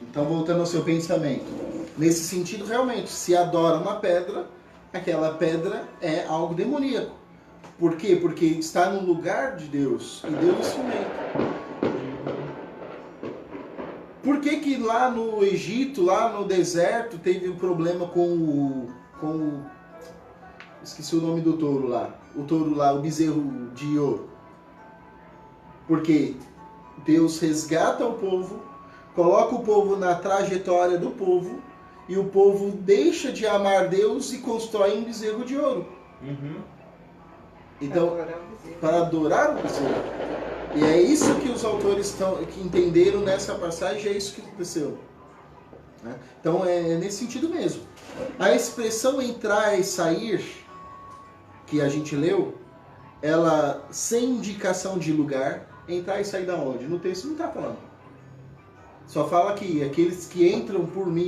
Então, voltando ao seu pensamento. Nesse sentido, realmente, se adora uma pedra, aquela pedra é algo demoníaco. Por quê? Porque está no lugar de Deus, e Deus é ciumento. Por que que lá no Egito, lá no deserto, teve um problema com esqueci o nome do touro lá. O touro lá, o bezerro de ouro. Porque Deus resgata o povo, coloca o povo na trajetória do povo, e o povo deixa de amar Deus e constrói um bezerro de ouro. Então, para adorar o bezerro. E é isso que os autores que entenderam nessa passagem, é isso que aconteceu. Então é nesse sentido mesmo. A expressão entrar e sair, que a gente leu, ela sem indicação de lugar, entrar e sair da onde? No texto não está falando. Só fala que aqueles que entram por mim,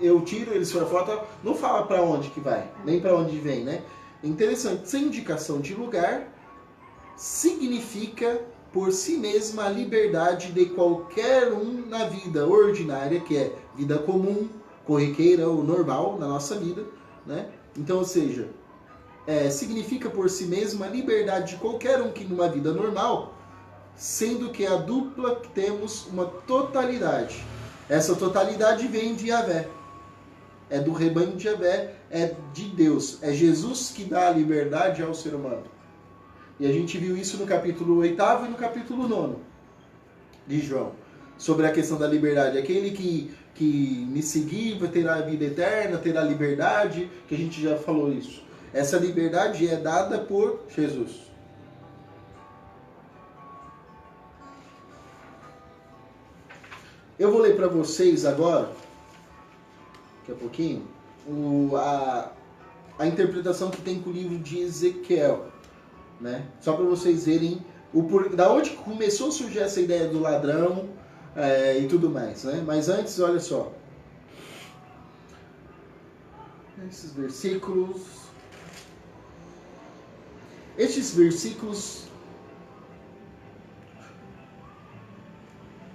eu tiro eles para fora, não fala para onde que vai, nem para onde vem, né? Interessante, sem indicação de lugar, significa por si mesma a liberdade de qualquer um na vida ordinária, que é vida comum, corriqueira ou normal na nossa vida, né? Então, ou seja, significa por si mesma a liberdade de qualquer um que numa vida normal, sendo que a dupla temos uma totalidade. Essa totalidade vem de Yahvé. É do rebanho de Yahvé, é de Deus. É Jesus que dá a liberdade ao ser humano. E a gente viu isso no capítulo 8º e no capítulo 9 de João. Sobre a questão da liberdade. Aquele que me seguir vai ter a vida eterna, terá liberdade, que a gente já falou isso. Essa liberdade é dada por Jesus. Eu vou ler para vocês agora, daqui a pouquinho, a interpretação que tem com o livro de Ezequiel, né? Só para vocês verem da onde começou a surgir essa ideia do ladrão e tudo mais, né? Mas antes, olha só. Esses versículos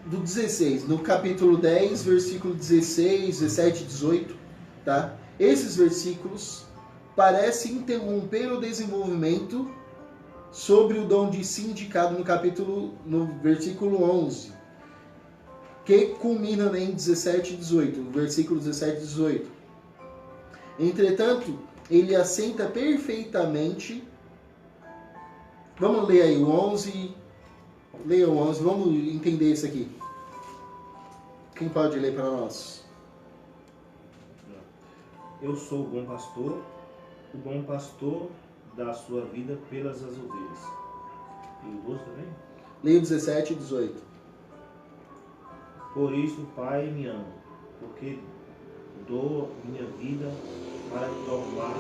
do 16, no capítulo 10, versículo 16, 17 e 18, tá? Esses versículos parecem interromper o desenvolvimento sobre o dom de si indicado no versículo 11, que culmina em 17 e 18, no versículo 17 e 18. Entretanto, ele assenta perfeitamente. Vamos ler aí o 11. Leia o 11, vamos entender isso aqui. Quem pode ler para nós? Eu sou o bom pastor dá a sua vida pelas as ovelhas. E o 12 também? Leia 17 e 18. Por isso o Pai me ama, porque dou minha vida para tornar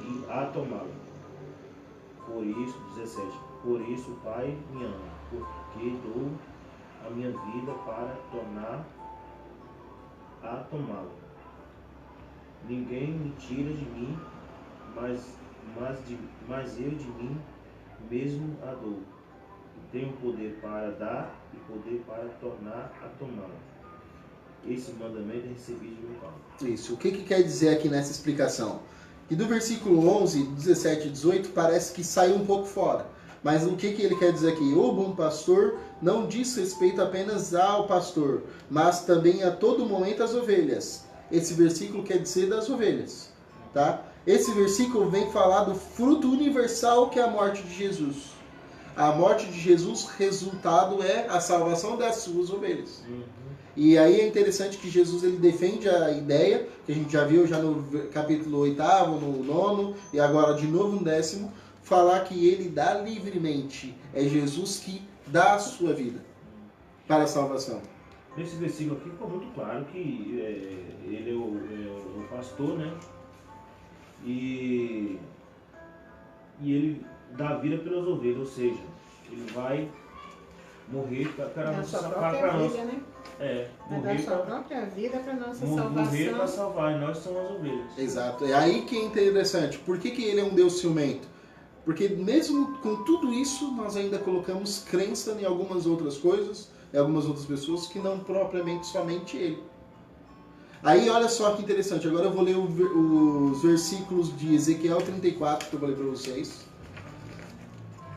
e a tomá-la. Por isso, 17. Por isso o Pai me ama, porque dou a minha vida para tornar a tomá-la. Ninguém me tira de mim, mas eu de mim mesmo a dou. Tenho poder para dar e poder para tornar a tomá-la. Esse mandamento é recebido de meu Pai. Isso. O que quer dizer aqui nessa explicação? Que do versículo 11, 17 e 18 parece que saiu um pouco fora. Mas o que ele quer dizer aqui? O bom pastor não diz respeito apenas ao pastor, mas também a todo momento às ovelhas. Esse versículo quer dizer das ovelhas, tá? Esse versículo vem falar do fruto universal que é a morte de Jesus. A morte de Jesus, resultado é a salvação das suas ovelhas. E aí é interessante que Jesus ele defende a ideia, que a gente já viu já no capítulo 8º, no 9º, e agora de novo no 10º, falar que ele dá livremente. É Jesus que dá a sua vida para a salvação. Nesse versículo aqui ficou muito claro que ele é o pastor, né? E ele dá a vida pelas ovelhas, ou seja, ele vai morrer para nossa vida, né? Vai dar sua própria vida para nossa salvação. Morrer para salvar, e nós somos as ovelhas. Exato. É aí que é interessante. Por que ele é um Deus ciumento? Porque mesmo com tudo isso, nós ainda colocamos crença em algumas outras coisas, em algumas outras pessoas, que não propriamente somente ele. Aí olha só que interessante, agora eu vou ler os versículos de Ezequiel 34 que eu vou ler para vocês.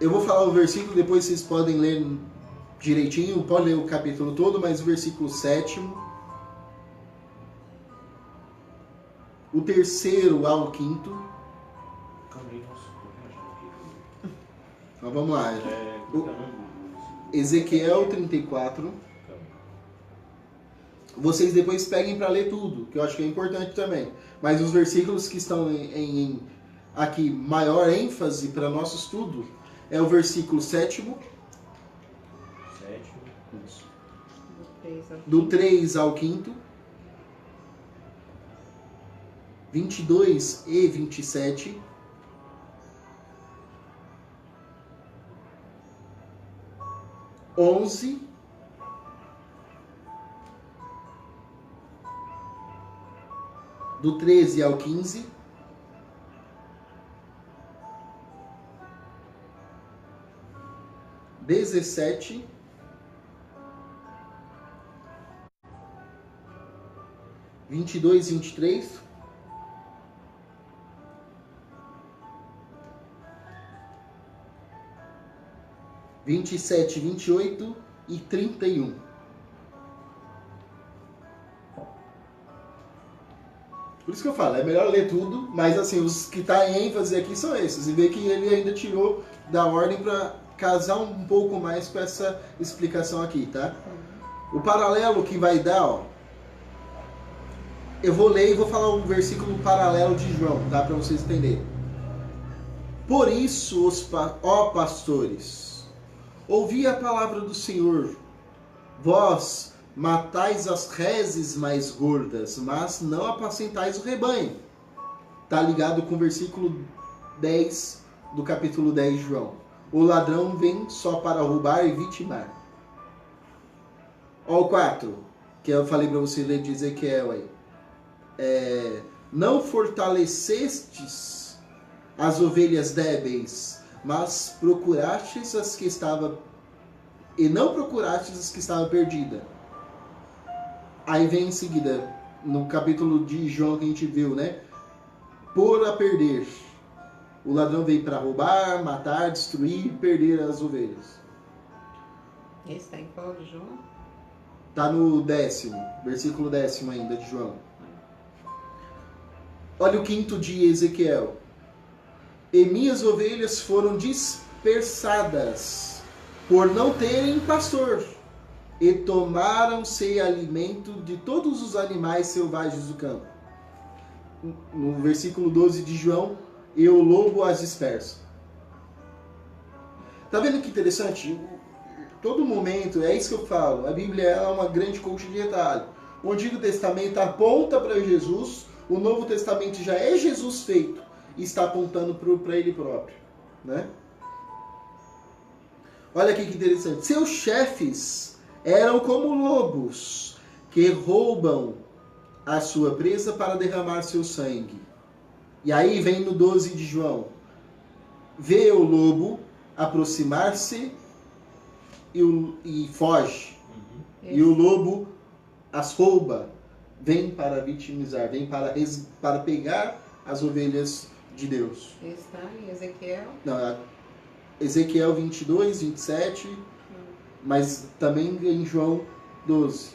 Eu vou falar o versículo, depois vocês podem ler direitinho, pode ler o capítulo todo, mas o versículo 7º, o 3º ao 5º. Então vamos lá. Ezequiel 34. Vocês depois peguem para ler tudo, que eu acho que é importante também. Mas os versículos que estão aqui maior ênfase para nosso estudo é o versículo 7º. Do 3 ao 5º. 22 e 27. 11. Do 13 ao 15. 17. 22, 23. 27, 28 e 31. Por isso que eu falo, é melhor ler tudo, mas assim, os que tá em ênfase aqui são esses. E ver que ele ainda tirou da ordem para casar um pouco mais com essa explicação aqui, tá? O paralelo que vai dar, ó, eu vou ler e vou falar o versículo paralelo de João, tá? Para vocês entenderem. Por isso, ó pastores, ouvi a palavra do Senhor. Vós matais as reses mais gordas, mas não apacentais o rebanho. Tá ligado com o versículo 10 do capítulo 10 de João. O ladrão vem só para roubar e vitimar. Ó o 4, que eu falei para você ler de Ezequiel aí. Não fortalecestes as ovelhas débeis, mas procurastes as que estavam e não procurastes as que estavam perdidas. Aí vem em seguida, no capítulo de João que a gente viu, né? Por a perder. O ladrão veio para roubar, matar, destruir e perder as ovelhas. Esse está em qual de João? Está no 10º, versículo 10º ainda de João. Olha o 5º de Ezequiel. E minhas ovelhas foram dispersadas por não terem pastor, e tomaram-se alimento de todos os animais selvagens do campo. No versículo 12 de João, e o lobo as dispersa. Tá vendo que interessante? Todo momento, é isso que eu falo, a Bíblia é uma grande colcha de retalho. O Antigo Testamento aponta para Jesus, o Novo Testamento já é Jesus feito e está apontando para ele próprio, né? Olha aqui que interessante. Seus chefes eram como lobos que roubam a sua presa para derramar seu sangue. E aí vem no 12 de João. Vê o lobo aproximar-se e foge. E o lobo as rouba. Vem para vitimizar, vem para pegar as ovelhas de Deus. Está em Ezequiel? Não, Ezequiel 22, 27, mas também em João 12.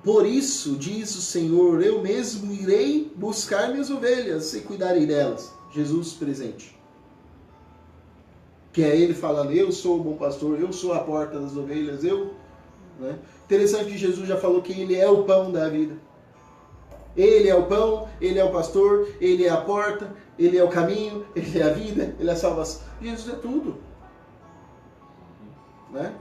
Por isso, diz o Senhor, eu mesmo irei buscar minhas ovelhas e cuidarei delas. Jesus presente. Que é ele falando, eu sou o bom pastor, eu sou a porta das ovelhas, eu... Né? Interessante que Jesus já falou que ele é o pão da vida. Ele é o pão, ele é o pastor, ele é a porta, ele é o caminho, ele é a vida, ele é a salvação. Jesus é tudo. Né?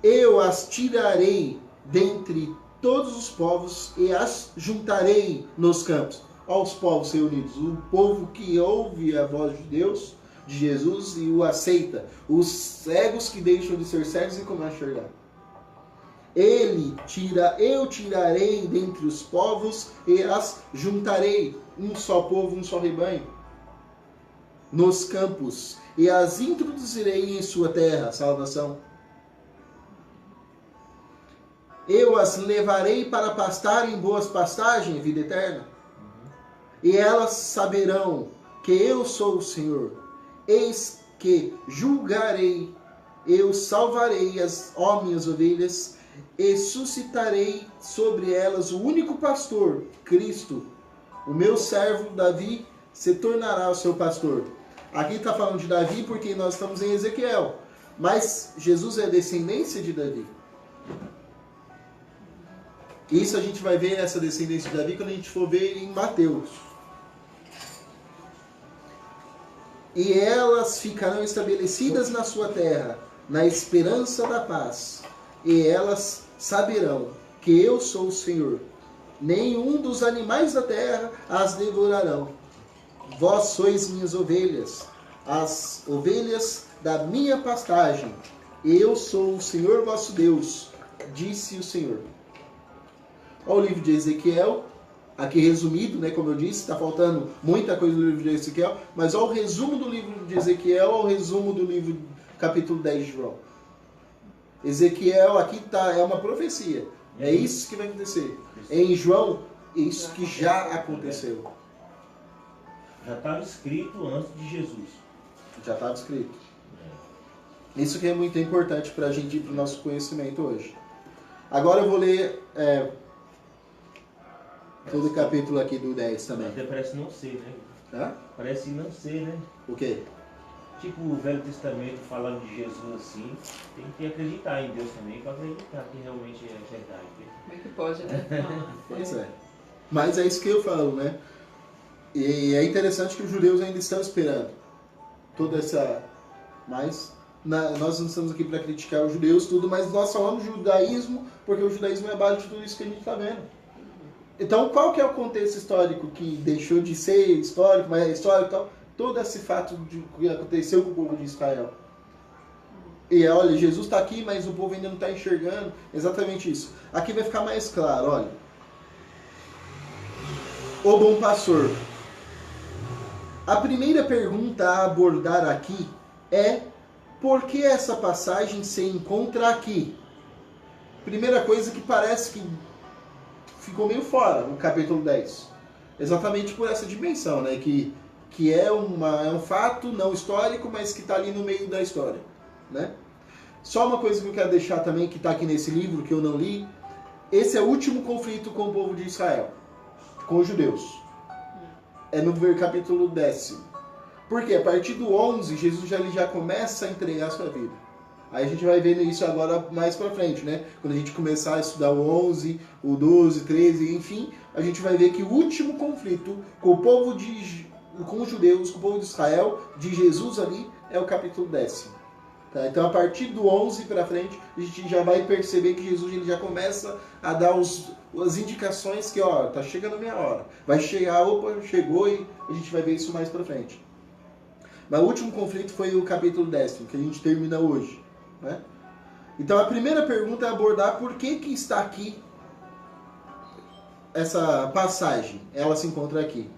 Eu as tirarei dentre todos os povos e as juntarei nos campos. Olha os povos reunidos. O povo que ouve a voz de Deus, de Jesus, e o aceita. Os cegos que deixam de ser cegos e começam a enxergar. eu tirarei dentre os povos e as juntarei, um só povo, um só rebanho, nos campos, e as introduzirei em sua terra, salvação. Eu as levarei para pastar em boas pastagens, vida eterna. E elas saberão que eu sou o Senhor. Eis que julgarei, eu salvarei as minhas ovelhas e suscitarei sobre elas o único pastor, Cristo. O meu servo Davi se tornará o seu pastor. Aqui está falando de Davi porque nós estamos em Ezequiel. Mas Jesus é descendência de Davi. Isso a gente vai ver, essa descendência de Davi, quando a gente for ver em Mateus. E elas ficarão estabelecidas na sua terra, na esperança da paz. E elas saberão que eu sou o Senhor. Nenhum dos animais da terra as devorarão. Vós sois minhas ovelhas, as ovelhas da minha pastagem. Eu sou o Senhor vosso Deus, disse o Senhor. Olha o livro de Ezequiel, aqui resumido, né, como eu disse, está faltando muita coisa do livro de Ezequiel, mas olha o resumo do livro de Ezequiel, olha o resumo do livro, capítulo 10 de João. Ezequiel aqui é uma profecia, é isso que vai acontecer. Em João, isso que já aconteceu. Já estava escrito antes de Jesus. Já estava escrito. Isso que é muito importante para a gente ir para o nosso conhecimento hoje. Agora eu vou ler todo o capítulo aqui do 10 também. Até parece não ser, né? Hã? Parece não ser, né? O quê? Tipo o Velho Testamento falando de Jesus assim, tem que acreditar em Deus também para acreditar que realmente é verdade. Como é que pode, né? Pois é. Mas é isso que eu falo, né? E é interessante que os judeus ainda estão esperando toda essa... Mas nós não estamos aqui para criticar os judeus, tudo, mas nós falamos judaísmo porque o judaísmo é a base de tudo isso que a gente está vendo. Então, qual que é o contexto histórico que deixou de ser histórico, mas é histórico e tal? Todo esse fato de que aconteceu com o povo de Israel. E olha, Jesus está aqui, mas o povo ainda não está enxergando exatamente isso. Aqui vai ficar mais claro, olha. O bom pastor. A primeira pergunta a abordar aqui é: por que essa passagem se encontra aqui? Primeira coisa que parece que ficou meio fora no capítulo 10. Exatamente por essa dimensão, né? Que é um fato não histórico, mas que está ali no meio da história, né? Só uma coisa que eu quero deixar também, que está aqui nesse livro, que eu não li. Esse é o último conflito com o povo de Israel, com os judeus. É no capítulo 10. Porque a partir do 11, Jesus já começa a entregar a sua vida. Aí a gente vai vendo isso agora mais pra frente, né? Quando a gente começar a estudar o 11, o 12, 13, enfim, a gente vai ver que o último conflito com o povo com os judeus, com o povo de Israel, de Jesus ali, é o capítulo 10. Tá? Então a partir do 11 pra frente, a gente já vai perceber que Jesus ele já começa a dar as indicações que, ó, tá chegando a minha hora. Vai chegar, opa, chegou, e a gente vai ver isso mais pra frente. Mas o último conflito foi o capítulo 10, que a gente termina hoje. Né? Então a primeira pergunta é abordar por que está aqui essa passagem. Ela se encontra aqui.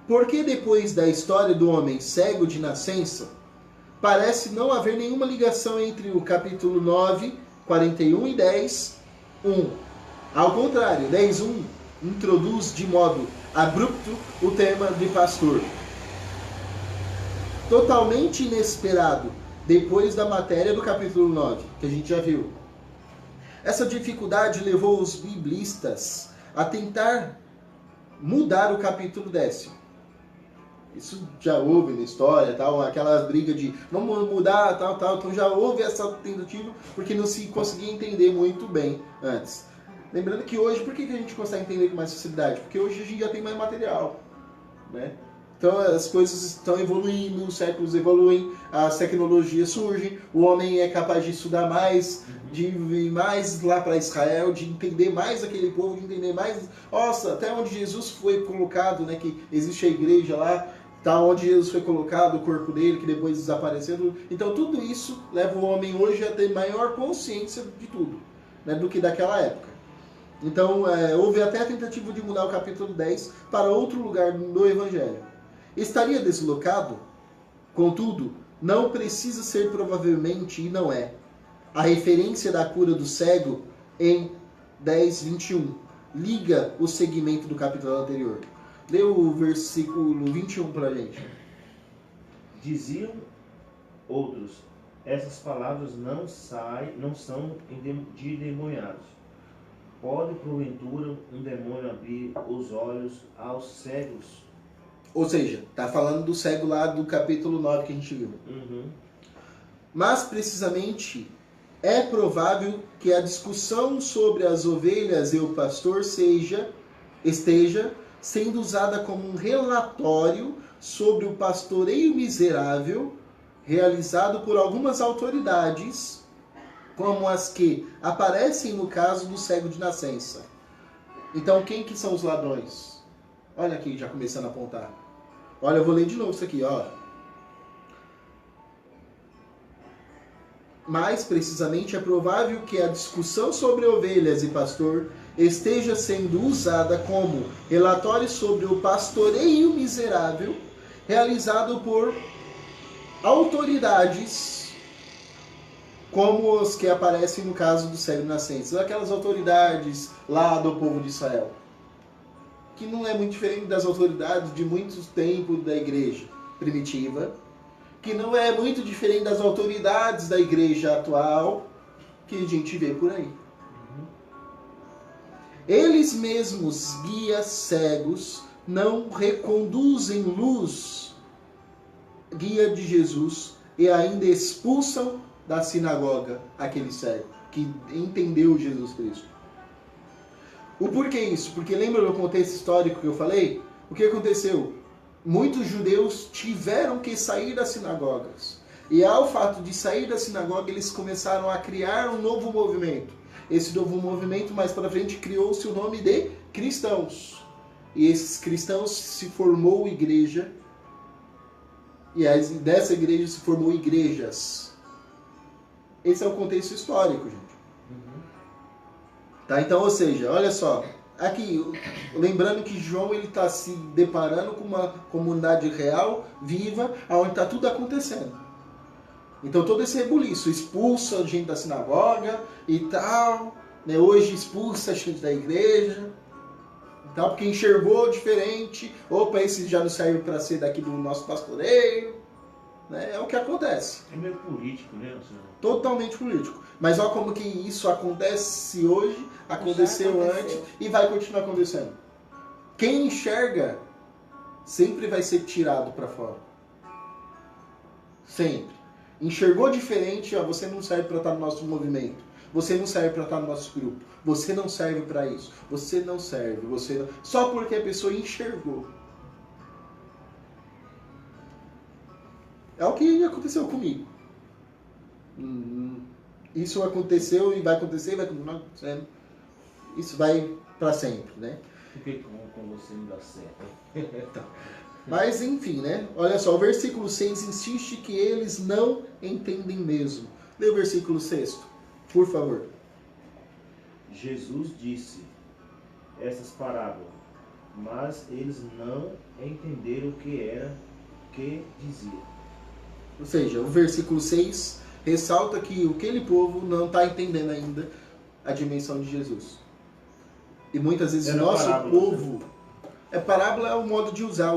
Porque depois da história do homem cego de nascença, parece não haver nenhuma ligação entre o capítulo 9, 41 e 10, 1. Ao contrário, 10, 1 introduz de modo abrupto o tema de pastor. Totalmente inesperado, depois da matéria do capítulo 9, que a gente já viu. Essa dificuldade levou os biblistas a tentar mudar o capítulo 10. Isso já houve na história, tal, aquela briga de vamos mudar, tal. Então já houve essa tentativa, porque não se conseguia entender muito bem antes. Lembrando que hoje, por que a gente consegue entender com mais facilidade? Porque hoje a gente já tem mais material, né? Então as coisas estão evoluindo, os séculos evoluem, as tecnologias surgem, o homem é capaz de estudar mais, de ir mais lá para Israel, de entender mais aquele povo, de entender mais, nossa, até onde Jesus foi colocado, né, que existe a igreja lá, tá, onde Jesus foi colocado, o corpo dele, que depois desapareceu. Então tudo isso leva o homem hoje a ter maior consciência de tudo. né, do que daquela época. Então, houve até a tentativa de mudar o capítulo 10 para outro lugar no Evangelho. Estaria deslocado? Contudo, não precisa ser provavelmente, e não é, a referência da cura do cego em 10:21. Liga o segmento do capítulo anterior. Lê o versículo 21 para a gente. Diziam outros, essas palavras não são de endemoniados. Pode, porventura, um demônio abrir os olhos aos cegos? Ou seja, está falando do cego lá do capítulo 9 que a gente viu. Uhum. Mas, precisamente, é provável que a discussão sobre as ovelhas e o pastor esteja sendo usada como um relatório sobre o pastoreio miserável realizado por algumas autoridades, como as que aparecem no caso do cego de nascença. Então, quem que são os ladrões? Olha aqui, já começando a apontar. Olha, eu vou ler de novo isso aqui, ó. Mais precisamente, é provável que a discussão sobre ovelhas e pastor esteja sendo usada como relatório sobre o pastoreio miserável realizado por autoridades como os que aparecem no caso do cego nascente. Aquelas autoridades lá do povo de Israel, que não é muito diferente das autoridades de muitos tempos da igreja primitiva, que não é muito diferente das autoridades da igreja atual que a gente vê por aí. Eles mesmos, guias cegos, não reconduzem luz, guia de Jesus, e ainda expulsam da sinagoga aquele cego que entendeu Jesus Cristo. O porquê isso? Porque lembra do contexto histórico que eu falei? O que aconteceu? Muitos judeus tiveram que sair das sinagogas. E ao fato de sair da sinagoga, eles começaram a criar um novo movimento. Esse novo movimento, mais para frente, criou-se o nome de cristãos. E esses cristãos se formou igreja. E dessa igreja se formou igrejas. Esse é o contexto histórico, gente. Tá? Então, ou seja, olha só. Aqui, lembrando que João está se deparando com uma comunidade real, viva, onde está tudo acontecendo. Então todo esse rebuliço, expulsa a gente da sinagoga e tal, né? Hoje expulsa a gente da igreja, e tal, porque enxergou diferente, opa, esse já não serve para ser daqui do nosso pastoreio, né? É o que acontece. É meio político, né, senhor? Totalmente político. Mas olha como que isso acontece hoje, aconteceu antes e vai continuar acontecendo. Quem enxerga sempre vai ser tirado para fora. Sempre. Enxergou diferente, ó, você não serve para estar no nosso movimento. Você não serve para estar no nosso grupo. Você não serve para isso. Você não serve. Você não... Só porque a pessoa enxergou. É o que aconteceu comigo. Isso aconteceu e vai acontecer e vai continuar acontecendo. Isso vai para sempre, né? Por que com você não dá certo? Então, mas enfim, né? Olha só, o versículo 6 insiste que eles não entendem mesmo. Lê o versículo 6, por favor. Jesus disse essas parábolas, mas eles não entenderam o que dizia. Ou seja, o versículo 6 ressalta que aquele povo não está entendendo ainda a dimensão de Jesus. E muitas vezes o nosso povo... Parábola é o modo de usar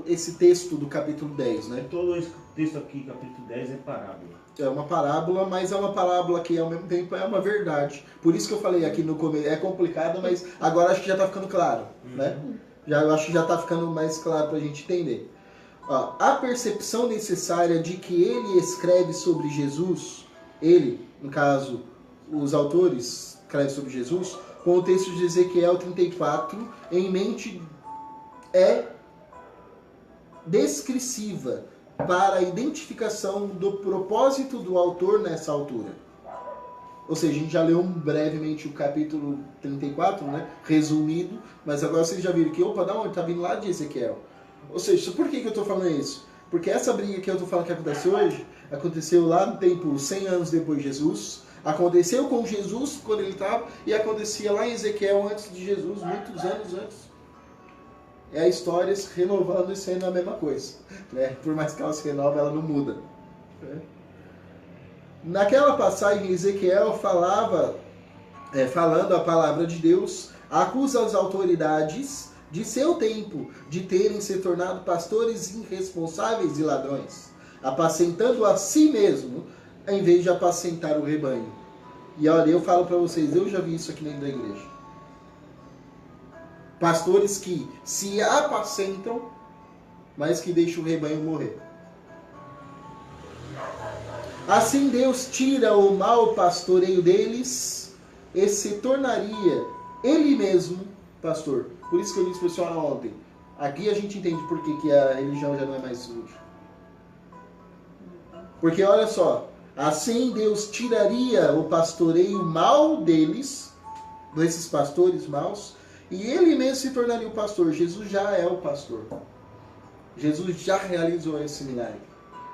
esse texto do capítulo 10, né? Todo esse texto aqui, capítulo 10, é parábola. É uma parábola, mas é uma parábola que ao mesmo tempo é uma verdade. Por isso que eu falei aqui no começo, é complicado, mas agora acho que já está ficando claro, né? Eu acho que já está ficando mais claro para a gente entender. Ó, a percepção necessária de que ele escreve sobre Jesus, ele, no caso, os autores escrevem sobre Jesus, com o texto de Ezequiel 34, em mente é descritiva para a identificação do propósito do autor nessa altura. Ou seja, a gente já leu brevemente o capítulo 34, né? Resumido, mas agora vocês já viram que, opa, da onde? Está vindo lá de Ezequiel. Ou seja, por que eu estou falando isso? Porque essa briga que eu estou falando que acontece hoje, aconteceu lá no tempo 100 anos depois de Jesus, Aconteceu com Jesus quando ele estava, e acontecia lá em Ezequiel antes de Jesus, muitos anos antes. É a história se renovando e sendo a mesma coisa, né? Por mais que ela se renova, ela não muda, né? Naquela passagem, Ezequiel falando a palavra de Deus, acusa as autoridades de seu tempo de terem se tornado pastores irresponsáveis e ladrões, apacentando a si mesmo, em vez de apacentar o rebanho. E olha, eu falo para vocês, eu já vi isso aqui dentro da igreja. Pastores que se apacentam, mas que deixam o rebanho morrer. Assim Deus tira o mau pastoreio deles e se tornaria ele mesmo pastor. Por isso que eu disse para o senhor ontem, aqui a gente entende por que a religião já não é mais útil. Porque olha só, assim Deus tiraria o pastoreio mau deles, desses pastores maus, e ele mesmo se tornaria o pastor. Jesus já é o pastor. Jesus já realizou esse milagre,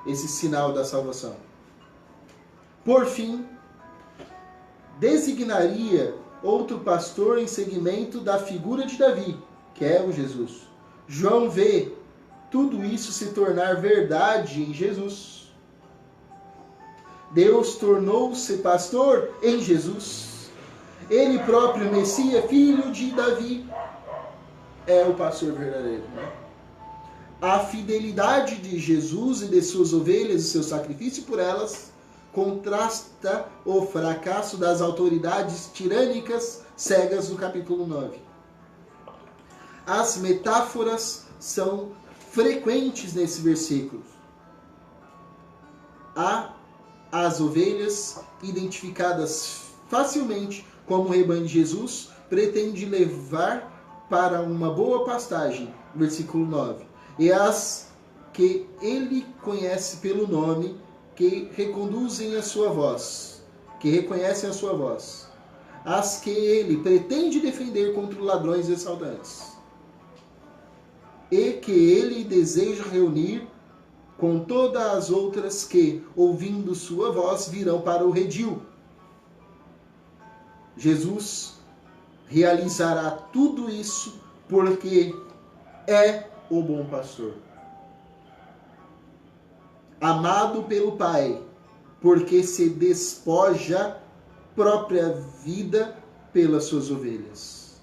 esse sinal da salvação. Por fim, designaria outro pastor em seguimento da figura de Davi, que é o Jesus. João vê tudo isso se tornar verdade em Jesus. Deus tornou-se pastor em Jesus. Ele próprio, Messias, filho de Davi, é o pastor verdadeiro, né? A fidelidade de Jesus e de suas ovelhas e seu sacrifício por elas contrasta o fracasso das autoridades tirânicas cegas do capítulo 9. As metáforas são frequentes nesse versículo. Há as ovelhas identificadas facilmente como o rebanho de Jesus pretende levar para uma boa pastagem, versículo 9. E as que ele conhece pelo nome, que reconduzem a sua voz, que reconhecem a sua voz. As que ele pretende defender contra os ladrões e assaltantes. E que ele deseja reunir com todas as outras que, ouvindo sua voz, virão para o redil. Jesus realizará tudo isso porque é o bom pastor. Amado pelo Pai, porque se despoja própria vida pelas suas ovelhas.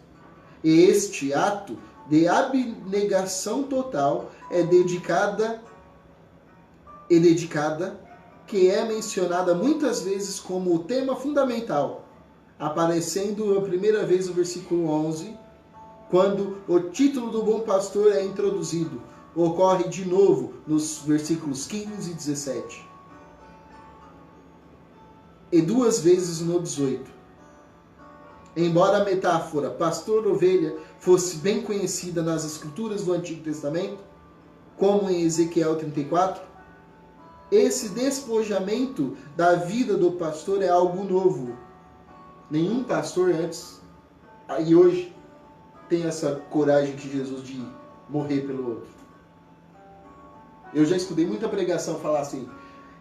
E este ato de abnegação total é dedicada, que é mencionada muitas vezes como o tema fundamental, aparecendo a primeira vez no versículo 11, quando o título do bom pastor é introduzido. Ocorre de novo nos versículos 15 e 17. E duas vezes no 18. Embora a metáfora pastor-ovelha fosse bem conhecida nas escrituras do Antigo Testamento, como em Ezequiel 34, esse despojamento da vida do pastor é algo novo. Nenhum pastor antes e hoje tem essa coragem que Jesus de morrer pelo outro. Eu já escutei muita pregação falar assim: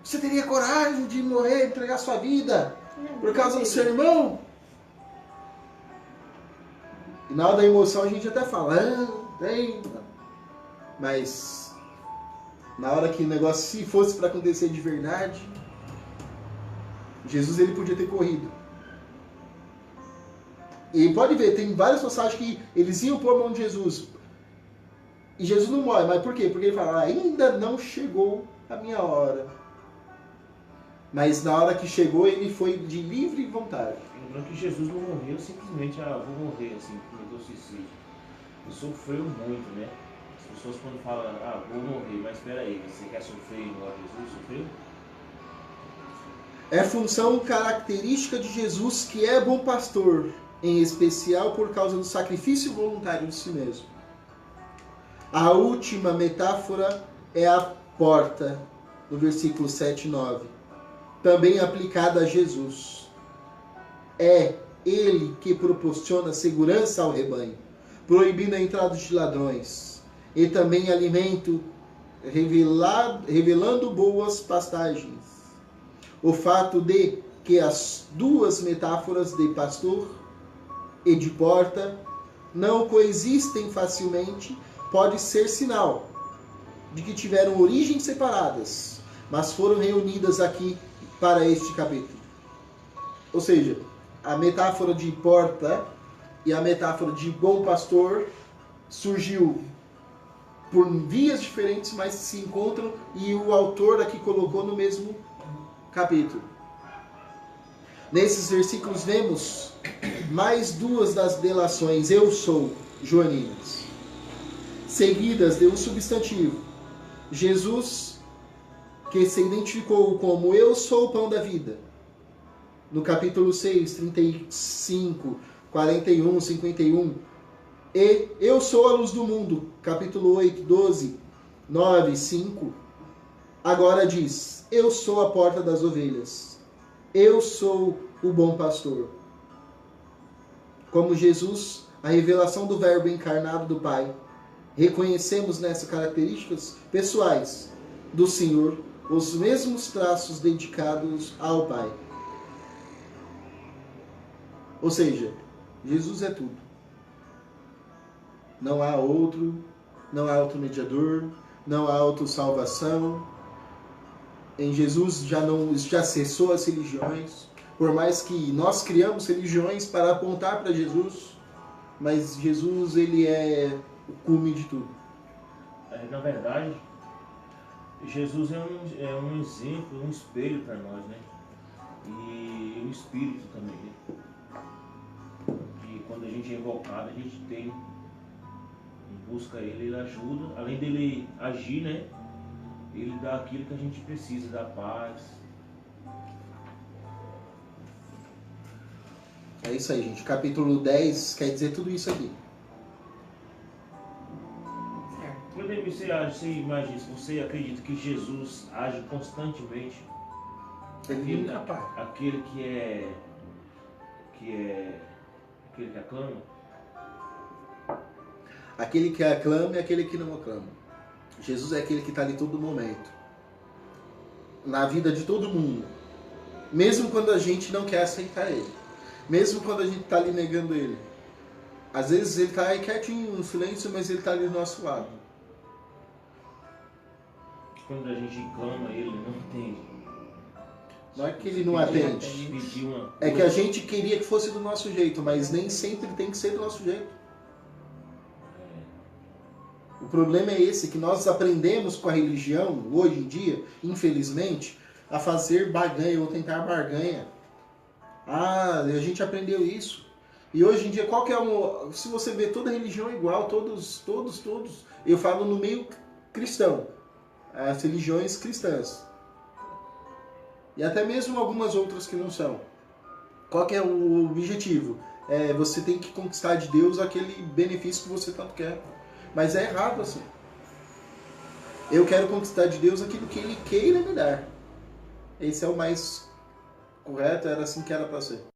você teria coragem de morrer, entregar sua vida por causa do seu irmão? E na hora da emoção a gente até fala, tem. Mas na hora que o negócio, se fosse para acontecer de verdade, Jesus ele podia ter corrido. E pode ver, tem várias passagens que eles iam pôr a mão de Jesus. E Jesus não morre, mas por quê? Porque ele fala, ainda não chegou a minha hora. Mas na hora que chegou, ele foi de livre vontade. Lembrando que Jesus não morreu simplesmente, vou morrer, assim, cometeu suicídio. Ele sofreu muito, né? As pessoas quando falam, vou morrer, mas espera aí, você quer sofrer igual Jesus sofreu? É função característica de Jesus que é bom pastor, em especial por causa do sacrifício voluntário de si mesmo. A última metáfora é a porta, no versículo 7 e 9. Também aplicada a Jesus. É ele que proporciona segurança ao rebanho, proibindo a entrada de ladrões, e também alimento, revelando boas pastagens. O fato de que as duas metáforas de pastor e de porta não coexistem facilmente pode ser sinal de que tiveram origens separadas, mas foram reunidas aqui para este capítulo. Ou seja, a metáfora de porta e a metáfora de bom pastor surgiu por vias diferentes, mas se encontram, e o autor aqui colocou no mesmo capítulo. Nesses versículos vemos mais duas das delações eu sou joaninas, seguidas de um substantivo. Jesus, que se identificou como eu sou o pão da vida, no capítulo 6, 35, 41, 51, e eu sou a luz do mundo, capítulo 8, 12, 9, 5, agora diz, eu sou a porta das ovelhas, eu sou o bom pastor. Como Jesus, a revelação do Verbo encarnado do Pai, reconhecemos nessas características pessoais do Senhor os mesmos traços dedicados ao Pai. Ou seja, Jesus é tudo. Não há outro mediador, não há autossalvação. Em Jesus já cessou as religiões, por mais que nós criamos religiões para apontar para Jesus, mas Jesus, ele é o cume de tudo. Na verdade, Jesus é um exemplo, um espelho para nós, né? E o Espírito também, né? E quando a gente é invocado, a gente tem, busca ele ajuda, além dele agir, né? Ele dá aquilo que a gente precisa, da paz. É isso aí, gente. Capítulo 10 quer dizer tudo isso aqui. Você imagina, você acredita que Jesus age constantemente? Ele nunca para. Aquele que aclama? Aquele que aclama e aquele que não aclama. Jesus é aquele que está ali todo momento. Na vida de todo mundo. Mesmo quando a gente não quer aceitar ele. Mesmo quando a gente está ali negando ele. Às vezes ele está aí quietinho, no silêncio, mas ele está ali do nosso lado. Quando a gente clama, ele não atende. Não é que ele não atende. É que a gente queria que fosse do nosso jeito, mas nem sempre tem que ser do nosso jeito. O problema é esse, que nós aprendemos com a religião, hoje em dia, infelizmente, a fazer barganha ou tentar barganha. Ah, a gente aprendeu isso. E hoje em dia, qual que é o... Se você vê toda religião é igual, todos. Eu falo no meio cristão. As religiões cristãs. E até mesmo algumas outras que não são. Qual que é o objetivo? Você tem que conquistar de Deus aquele benefício que você tanto quer. Mas é errado assim. Eu quero conquistar de Deus aquilo que Ele queira me dar. Esse é o mais correto, era assim que era para ser.